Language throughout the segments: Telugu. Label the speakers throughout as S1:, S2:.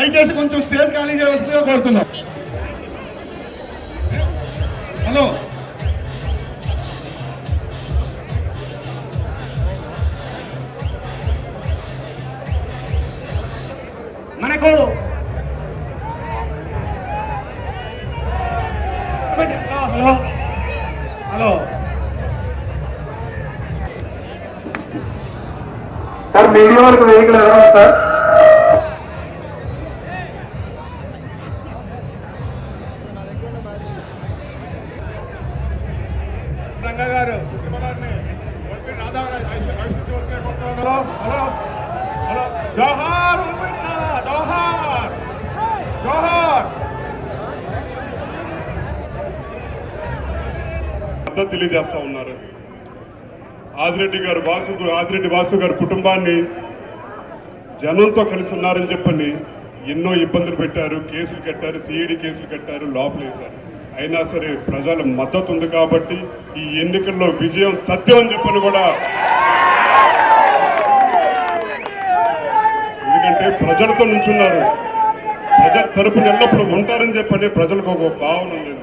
S1: దయచేసి కొంచెం స్టేజ్ ఖాళీ చేయవలసిందిగా కోరుతున్నాం. హలో,
S2: మనకు హలో హలో
S3: సార్, మీడియా వరకు వెహికల్ ఎలా సార్?
S1: రంగా గారు, హలో హలో హలో, జోహార్ జోహార్ జోహార్.
S4: మద్దతు తెలియజేస్తా ఉన్నారు. ఆదిరెడ్డి వాసు గారు కుటుంబాన్ని జనంతో కలిసి ఉన్నారని చెప్పని ఎన్నో ఇబ్బందులు పెట్టారు, కేసులు కట్టారు, సిఐడి కేసులు కట్టారు, లోపలేశారు. అయినా సరే ప్రజల మద్దతు ఉంది కాబట్టి ఈ ఎన్నికల్లో విజయం తథ్యం అని చెప్పని కూడా, ఎందుకంటే ప్రజలతో నుంచున్నారు, ప్రజల తరపున ఎల్లప్పుడూ ఉంటారని చెప్పని ప్రజలకు ఒక భావన ఉంది.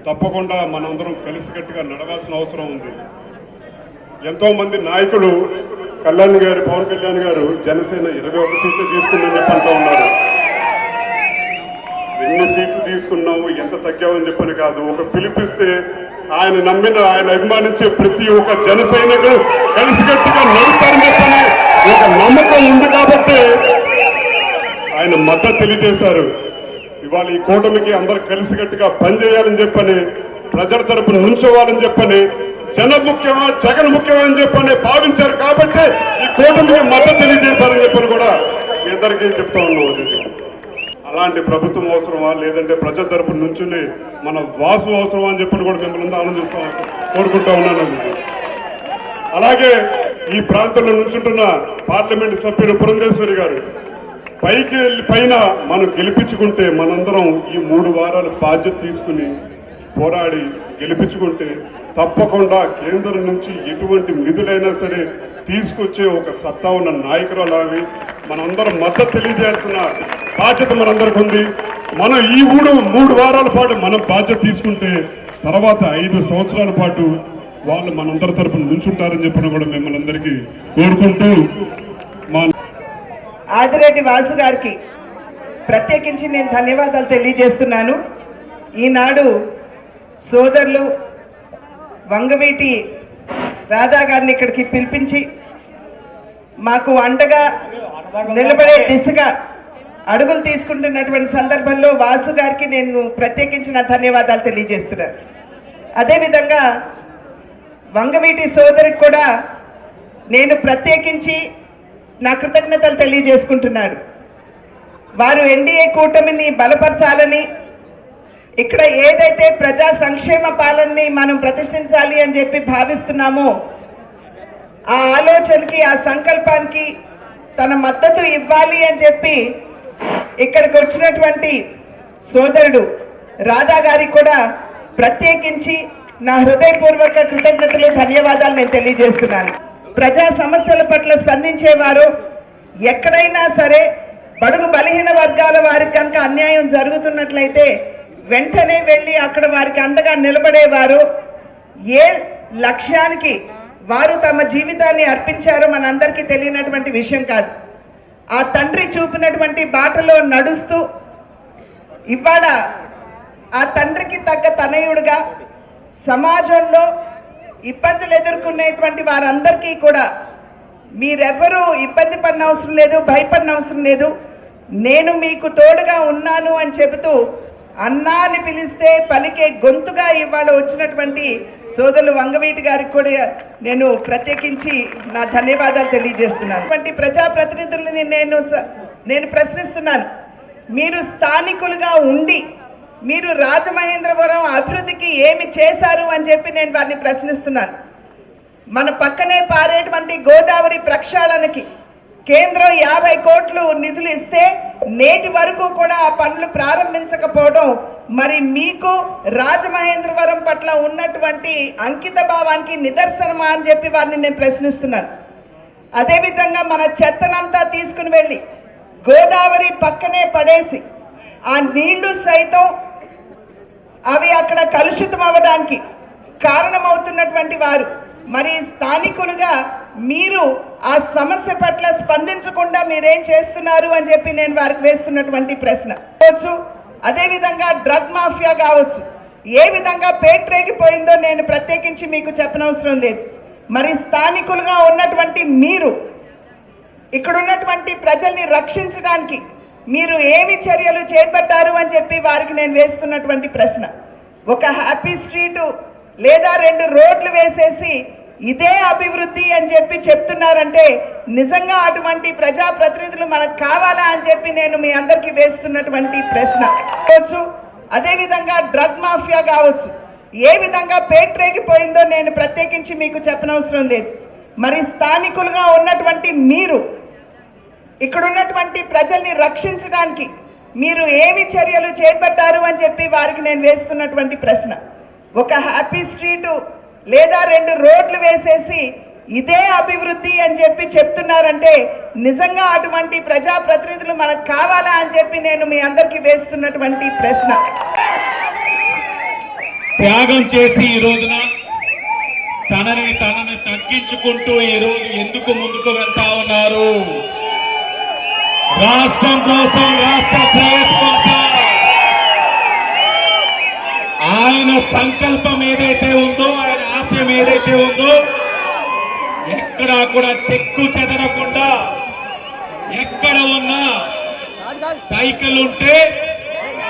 S4: తప్పకుండా మనందరం కలిసికట్టుగా నడవాల్సిన అవసరం ఉంది. ఎంతో మంది నాయకులు పవన్ కళ్యాణ్ గారు జనసేన 21 సీట్లు తీసుకుందని చెప్పి అంటూ ఉన్నారు. ఎన్ని సీట్లు తీసుకున్నావు, ఎంత తగ్గావని చెప్పని కాదు, ఒక పిలిపిస్తే ఆయన నమ్మిన, ఆయన అభిమానించే ప్రతి ఒక్క జన సైనికులు కలిసికట్టుగా నడుస్తారని చెప్పని ఒక నమ్మకం ఉంది కాబట్టి ఆయన మద్దతు తెలియజేశారు. ఇవాళ ఈ కూటమికి అందరూ కలిసికట్టుగా పనిచేయాలని చెప్పని, ప్రజల తరపున నుంచోవాలని చెప్పని, జనం ముఖ్యమా జగన్ ముఖ్యమా అని చెప్పని భావించారు కాబట్టి ఈ కూటమికి మద్దతు తెలియజేశారని చెప్పని కూడా మీ అందరికీ చెప్తా ఉన్నాం. అలాంటి ప్రభుత్వం అవసరమా, లేదంటే ప్రజల తరపున నుంచుని మన వాసు అవసరమా అని చెప్పని కూడా మిమ్మల్ని ఆనందిస్తాం కోరుకుంటా ఉన్నాను. అలాగే ఈ ప్రాంతంలో నుంచుంటున్న పార్లమెంట్ సభ్యులు పురంధేశ్వరి గారు, పైన మనం గెలిపించుకుంటే, మనందరం ఈ 3 వారాలు బాధ్యత తీసుకుని పోరాడి గెలిపించుకుంటే తప్పకుండా కేంద్రం నుంచి ఎటువంటి నిధులైనా సరే తీసుకొచ్చే ఒక సత్తా ఉన్న నాయకురాలు ఆమె. మనందరం మద్దతు తెలియజేయాల్సిన బాధ్యత మనందరికి ఉంది. మనం ఈ 3 వారాల పాటు మనం బాధ్యత తీసుకుంటే తర్వాత 5 సంవత్సరాల పాటు వాళ్ళు మనందరి తరపున నుంచుంటారని చెప్పిన కూడా మిమ్మల్ని అందరికీ కోరుకుంటూ, మా
S5: ఆదిరెడ్డి వాసు గారికి ప్రత్యేకించి నేను ధన్యవాదాలు తెలియజేస్తున్నాను. ఈనాడు సోదరులు వంగవీటి రాధా గారిని ఇక్కడికి పిలిపించి మాకు అండగా నిలబడే దిశగా అడుగులు తీసుకుంటున్నటువంటి సందర్భంలో వాసు గారికి నేను ప్రత్యేకించిన ధన్యవాదాలు తెలియజేస్తున్నాను. అదేవిధంగా వంగవీటి సోదరికి కూడా నేను ప్రత్యేకించి నా కృతజ్ఞతలు తెలియజేసుకుంటున్నాను. వారు ఎన్డీఏ కూటమిని బలపరచాలని, ఇక్కడ ఏదైతే ప్రజా సంక్షేమ పాలనని మనం ప్రతిష్ఠించాలి అని చెప్పి భావిస్తున్నామో ఆ ఆలోచనకి, ఆ సంకల్పానికి తన మద్దతు ఇవ్వాలి అని చెప్పి ఇక్కడికి వచ్చినటువంటి సోదరుడు రాధా గారికి కూడా ప్రత్యేకించి నా హృదయపూర్వక కృతజ్ఞతలు, ధన్యవాదాలు నేను తెలియజేస్తున్నాను. ప్రజా సమస్యల పట్ల స్పందించేవారు, ఎక్కడైనా సరే బడుగు బలహీన వర్గాల వారికి కనుక అన్యాయం జరుగుతున్నట్లయితే వెంటనే వెళ్ళి అక్కడ వారికి అండగా నిలబడేవారు. ఏ లక్ష్యానికి వారు తమ జీవితాన్ని అర్పించారో మనందరికీ తెలియనటువంటి విషయం కాదు. ఆ తండ్రి చూపినటువంటి బాటలో నడుస్తూ ఇవాళ ఆ తండ్రికి తగ్గ తనయుడుగా సమాజంలో ఇబ్బందులు ఎదుర్కొనేటువంటి వారందరికీ కూడా మీరెవ్వరూ ఇబ్బంది పడిన అవసరం లేదు, భయపడిన అవసరం లేదు, నేను మీకు తోడుగా ఉన్నాను అని చెబుతూ అన్నా అని పిలిస్తే పలికే గొంతుగా ఇవాళ వచ్చినటువంటి సోదరులు వంగవీటి గారికి కూడా నేను ప్రత్యేకించి నా ధన్యవాదాలు తెలియజేస్తున్నాను. అటువంటి ప్రజాప్రతినిధులని నేను ప్రశ్నిస్తున్నాను. మీరు స్థానికులుగా ఉండి మీరు రాజమహేంద్రవరం అభివృద్ధికి ఏమి చేశారు అని చెప్పి నేను వారిని ప్రశ్నిస్తున్నాను. మన పక్కనే పారేటువంటి గోదావరి ప్రక్షాళనకి కేంద్రం 50 కోట్లు నిధులు ఇస్తే నేటి వరకు కూడా ఆ పనులు ప్రారంభించకపోవడం మరి మీకు రాజమహేంద్రవరం పట్ల ఉన్నటువంటి అంకిత భావానికి నిదర్శనమా అని చెప్పి వారిని నేను ప్రశ్నిస్తున్నాను. అదేవిధంగా మన చెత్తనంతా తీసుకుని వెళ్ళి గోదావరి పక్కనే పడేసి ఆ నీళ్లు సైతం అవి అక్కడ కలుషితం అవ్వడానికి కారణమవుతున్నటువంటి వారు. మరి స్థానికులుగా మీరు ఆ సమస్య పట్ల స్పందించకుండా మీరేం చేస్తున్నారు అని చెప్పి నేను వారికి వేస్తున్నటువంటి ప్రశ్న. అదేవిధంగా డ్రగ్ మాఫియా కావచ్చు, ఏ విధంగా పేట్రేగిపోయిందో నేను ప్రత్యేకించి మీకు చెప్పనవసరం లేదు. మరి స్థానికులుగా ఉన్నటువంటి మీరు ఇక్కడ ఉన్నటువంటి ప్రజల్ని రక్షించడానికి మీరు ఏమి చర్యలు చేపట్టారు అని చెప్పి వారికి నేను వేస్తున్నటువంటి ప్రశ్న. ఒక హ్యాపీ స్ట్రీటు లేదా 2 రోడ్లు వేసేసి ఇదే అభివృద్ధి అని చెప్పి చెప్తున్నారంటే నిజంగా అటువంటి ప్రజాప్రతినిధులు మనకు కావాలా అని చెప్పి నేను మీ అందరికీ వేస్తున్నటువంటి ప్రశ్న. అదేవిధంగా డ్రగ్ మాఫియా కావచ్చు, ఏ విధంగా పేట్రేగిపోయిందో నేను ప్రత్యేకించి మీకు చెప్పనవసరం లేదు. మరి స్థానికులుగా ఉన్నటువంటి మీరు ఇక్కడ ఉన్నటువంటి ప్రజల్ని రక్షించడానికి మీరు ఏమి చర్యలు చేపట్టారు అని చెప్పి వారికి నేను వేస్తున్నటువంటి ప్రశ్న. ఒక హ్యాపీ స్ట్రీటు లేదా 2 రోడ్లు వేసేసి ఇదే అభివృద్ధి అని చెప్పి చెప్తున్నారంటే నిజంగా అటువంటి ప్రజాప్రతినిధులు మనకు కావాలా అని చెప్పి నేను మీ అందరికీ వేస్తున్నటువంటి ప్రశ్న.
S6: త్యాగం చేసి ఈ రోజున తనని తగ్గించుకుంటూ ఈ రోజు ఎందుకు ముందుకు వెళ్తా ఉన్నారు? రాష్ట్రం కోసం, రాష్ట్ర శ్రేయస్ కోసం ఆయన సంకల్పం ఏదైతే ఉందో, ఆయన ఆశయం ఏదైతే ఉందో ఎక్కడా కూడా చెక్కు చెదరకుండా, ఎక్కడ ఉన్నా సైకిల్ ఉంటే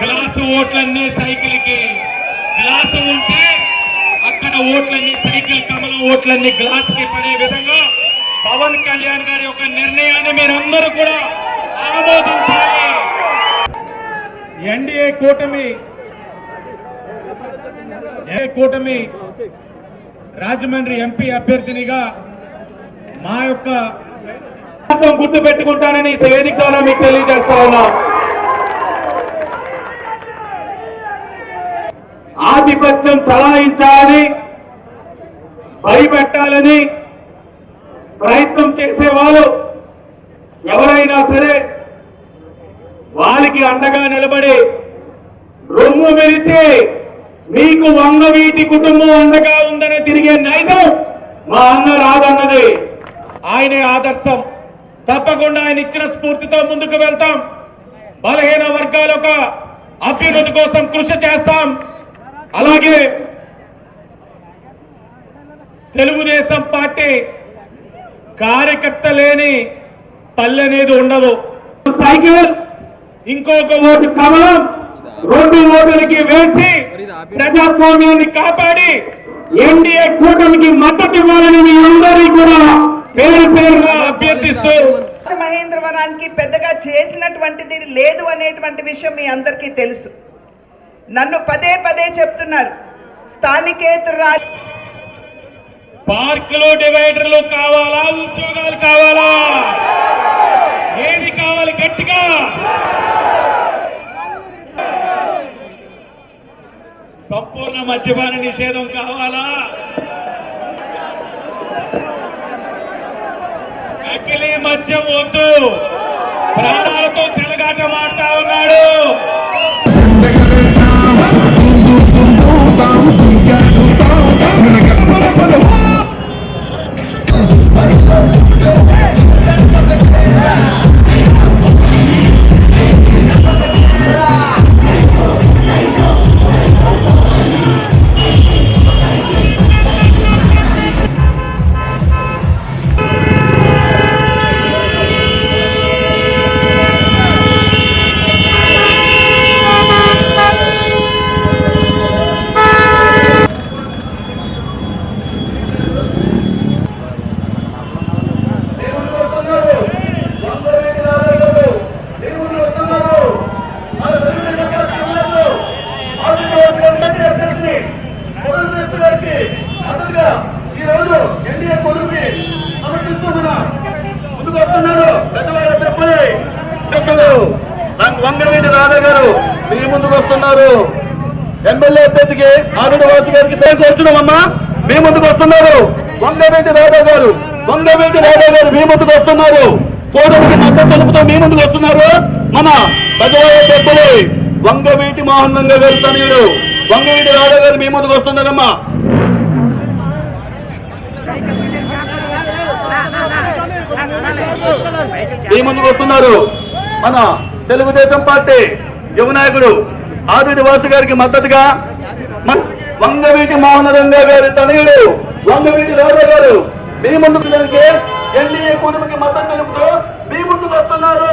S6: గ్లాసు ఓట్లన్నీ సైకిల్కి, గ్లాసు ఉంటే అక్కడ ఓట్లన్నీ సైకిల్, కమలం ఓట్లన్నీ గ్లాస్కి పడే విధంగా పవన్ కళ్యాణ్ గారి యొక్క నిర్ణయాన్ని మీరందరూ కూడా ఆమోదించాలి.
S2: ఎన్డీఏ కూటమి రాజమండ్రి ఎంపీ అభ్యర్థినిగా మా యొక్క గుర్తు పెట్టుకుంటానని వేదిక ద్వారా మీకు తెలియజేస్తా ఉన్నా. ఆధిపత్యం చలాయించాలని, భయపెట్టాలని ప్రయత్నం చేసేవాళ్ళు ఎవరైనా సరే వారికి అండగా నిలబడి రొమ్ము మెరిచి మీకు వంగవీటి కుటుంబం అండగా ఉందని తిరిగే నైజం మా అన్న రాదన్నది. ఆయనే ఆదర్శం. తప్పకుండా ఆయన ఇచ్చిన స్ఫూర్తితో ముందుకు వెళ్తాం. బలహీన వర్గాల యొక్క అభ్యున్నతి కోసం కృషి చేస్తాం. అలాగే తెలుగుదేశం పార్టీ కార్యకర్త లేని పల్లె అనేది ఉండదు. సైకిల్, ఇంకొక ఓటు కమలం, 2 ఓటులకి వేసి ప్రజాస్వామ్యాన్ని కాపాడి ఎన్డీఏ కూటమికి మద్దతు ఇవ్వాలని మీ అందరినీ కూడా పేరు పేరుగా అభ్యర్థిస్తూ,
S5: మహేంద్రవరానికి పెద్దగా చేసినటువంటిది లేదు అనేటువంటి విషయం మీ అందరికీ తెలుసు. నన్ను పదే పదే చెప్తున్నారు స్థానికేతర
S6: పార్కులు, డివైడర్లు కావాలా, ఉద్యోగాలు కావాలా, ఏది కావాలి గట్టిగా? సంపూర్ణ మద్యపాన నిషేధం కావాలా? నకిలీ మద్యం వద్దు. ప్రాణాలతో చెలగాట మాడుతా ఉన్నాడు.
S1: వంగవీటి రాధా గారు మీ ముందుకు వస్తున్నారు. ఎమ్మెల్యే అభ్యర్థికి ఆరుడు వాసు గారికి కోరుచున్నామమ్మా, మీ ముందుకు వస్తున్నారు. వంగవీటి రాధా గారు మీ ముందుకు వస్తున్నారు. కూటమికి మద్దతు తెలుపుతూ మీ ముందుకు వస్తున్నారు మన ప్రజల పెద్దలు వంగవీటి మోహన్ రంగ గారు తనయుడు వంగవీటి రాధా గారు మీ ముందుకు వస్తున్నారమ్మా. మీ ముందుకు వస్తున్నారు మన తెలుగుదేశం పార్టీ యువ నాయకుడు ఆదిటి వాసు గారికి మద్దతుగా వంగవీటి మోహన్ రంగ గారి తనయుడు వంగవీటి రాధా గారు మీ ముందుకు ఎన్డీఏ కూటమికి మద్దతు తెలుపుతూ మీ ముందుకు వస్తున్నారు.